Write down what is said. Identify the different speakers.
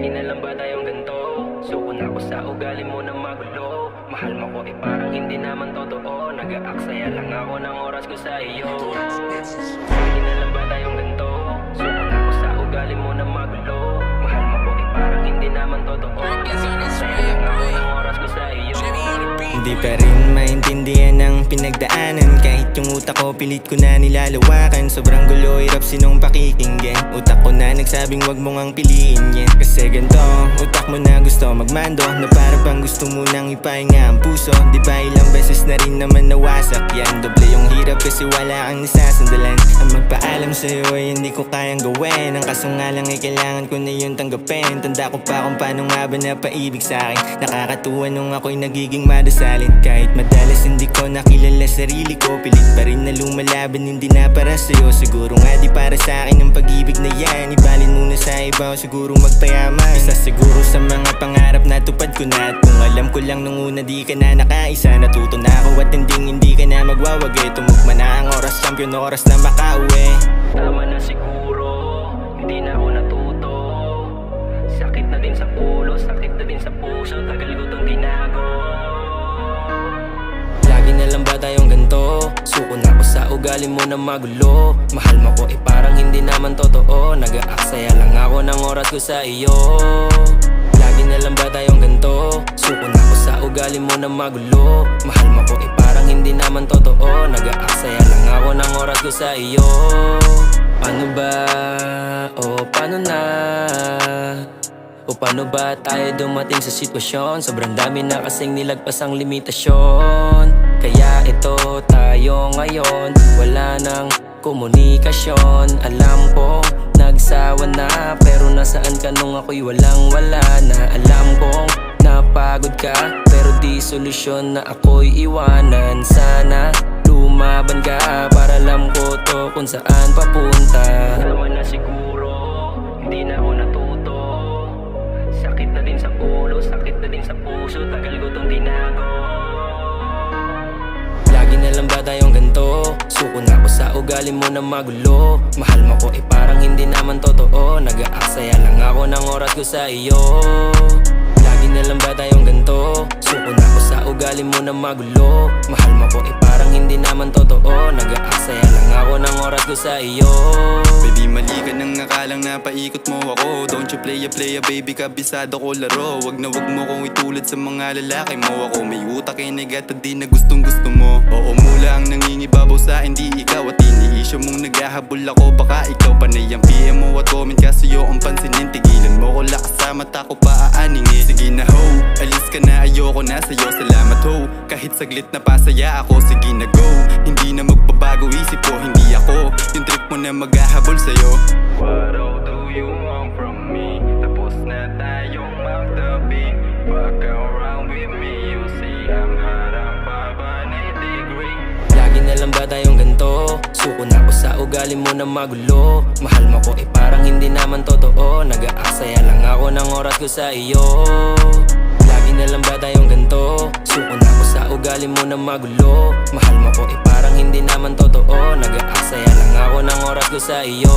Speaker 1: Lagi na lang ba tayong ganito? Suko na ako sa ugali mo na magulo. Mahal mo ko parang hindi naman totoo. Nag-aaksaya lang ako ng oras ko sa iyo. Lagi na lang ba tayong ganito? Suko na ako sa ugali mo na magulo. Mahal mo ko parang hindi naman totoo. Nag-aaksaya lang ako ng oras ko sa iyo.
Speaker 2: Hindi pa rin maintindihan ang pinagdaanan. Kahit yung utak ko pilit ko na nilalawakan. Sobrang gulo, hirap sinong pakikinggan. Utak ko na nagsabing wag mo ngang piliin yan. Kasi ganito, utak mo na gusto magmando. Na para bang gusto mo nang ipahinga ang puso. Di ba ilang beses na rin naman nawasak yan. Doble yung hirap kasi wala kang nasasandalan. Ang magpaalam sa'yo ay hindi ko kayang gawin. Ang kaso nga lang ay kailangan ko na yun tanggapin. Tanda ko pa kung paano nga ba napaibig sa'kin. Nakakatuwa nung ako'y nagiging madasalin. Kahit madalas hindi ko nakilala sarili ko, pilit pa rin na lumalaban, hindi na para sa'yo. Siguro nga di para sa'kin ang pag-ibig na yan. Ibalin muna sa iba o siguro magpayaman. Isa siguro sa mga pangarap na tupad ko na. At kung alam ko lang nung una di ka na nakaisa. Natuto na ako at hindi ka na magwawagi. Tumugma na ang oras, champion oras na makauwi.
Speaker 1: Tama na siguro, hindi na ako natuto. Sakit na din sa ulo, sakit na din sa puso. Tagal ko tong tinago. Lagi na lang ba tayong ganito? Suko na ako sa ugali mo na magulo. Mahal mo ko parang hindi naman totoo. Nag-aaksaya lang ako ng oras ko sa iyo. Lagi na lang ba tayong ganito? Suko na ako sa ugali mo na magulo. Mahal mo ko parang hindi naman totoo. Nag-aaksaya lang ako ng oras ko sa iyo. Paano ba? O paano na? O paano ba tayo dumating sa sitwasyon? Sobrang dami na kasing nilagpas ang limitasyon. Kaya ito tayo ngayon, wala nang komunikasyon. Alam ko nagsawa na, pero nasaan ka nung ako'y walang wala na. Alam kong napagod ka, pero di solusyon na ako'y iwanan. Sana lumaban ka, para alam ko to kung saan papunta. Tama na siguro, hindi na ako natuto. Sakit na din sa ulo, sakit na din sa puso. Tagal ko tong tinago. Lagi na lang ba tayong ganito? Suko na ako sa ugali mo na magulo. Mahal mo ko parang hindi naman totoo. Nag-aaksaya lang ako ng oras ko sa iyo. Lagi na lang ba tayong ganito? Suko na ako sa ugali mo na magulo. Mahal mo ko parang hindi naman totoo. Nag-aaksaya lang ako ng oras ko sa iyo.
Speaker 3: Baby, mali ka nang akalang napaikot mo ako. Don't you play a baby, kabisado ko laro. Wag mo kong itulad sa mga lalaki mo. Ako may utak negat at di na gustong gusto mo. Oo, mula ang nangingibabaw sa hindi ikaw. At iniisyo mong naghahabol ako, baka ikaw panay ang PM mo at comment ka sa'yo ang pansinin. Tigilan mo ko lakas sa mata ko pa aaningin. Sige na ho, alis ka na, ayoko na sa'yo. Salamat ho, kahit saglit na pasaya ako. Sige na go, hindi na magbabago isip ko. Hindi ako yung trip mo na maghahabol sa'yo.
Speaker 1: What all do you want from me? Tapos na tayong magtabi. Back around with me, you see I'm hot, I'm 500 degree. Lagi na lang ba tayong ganito? Suko na ako sa ugali mo na magulo. Mahal mo ko parang hindi naman totoo. Nag-aaksaya lang ako ng oras ko sa iyo. Lagi na lang ba tayong ganito? Suko na ako sa ugali mo na magulo. Mahal mo ko parang hindi naman totoo. Nag-aaksaya lang ako ng oras ko sa iyo.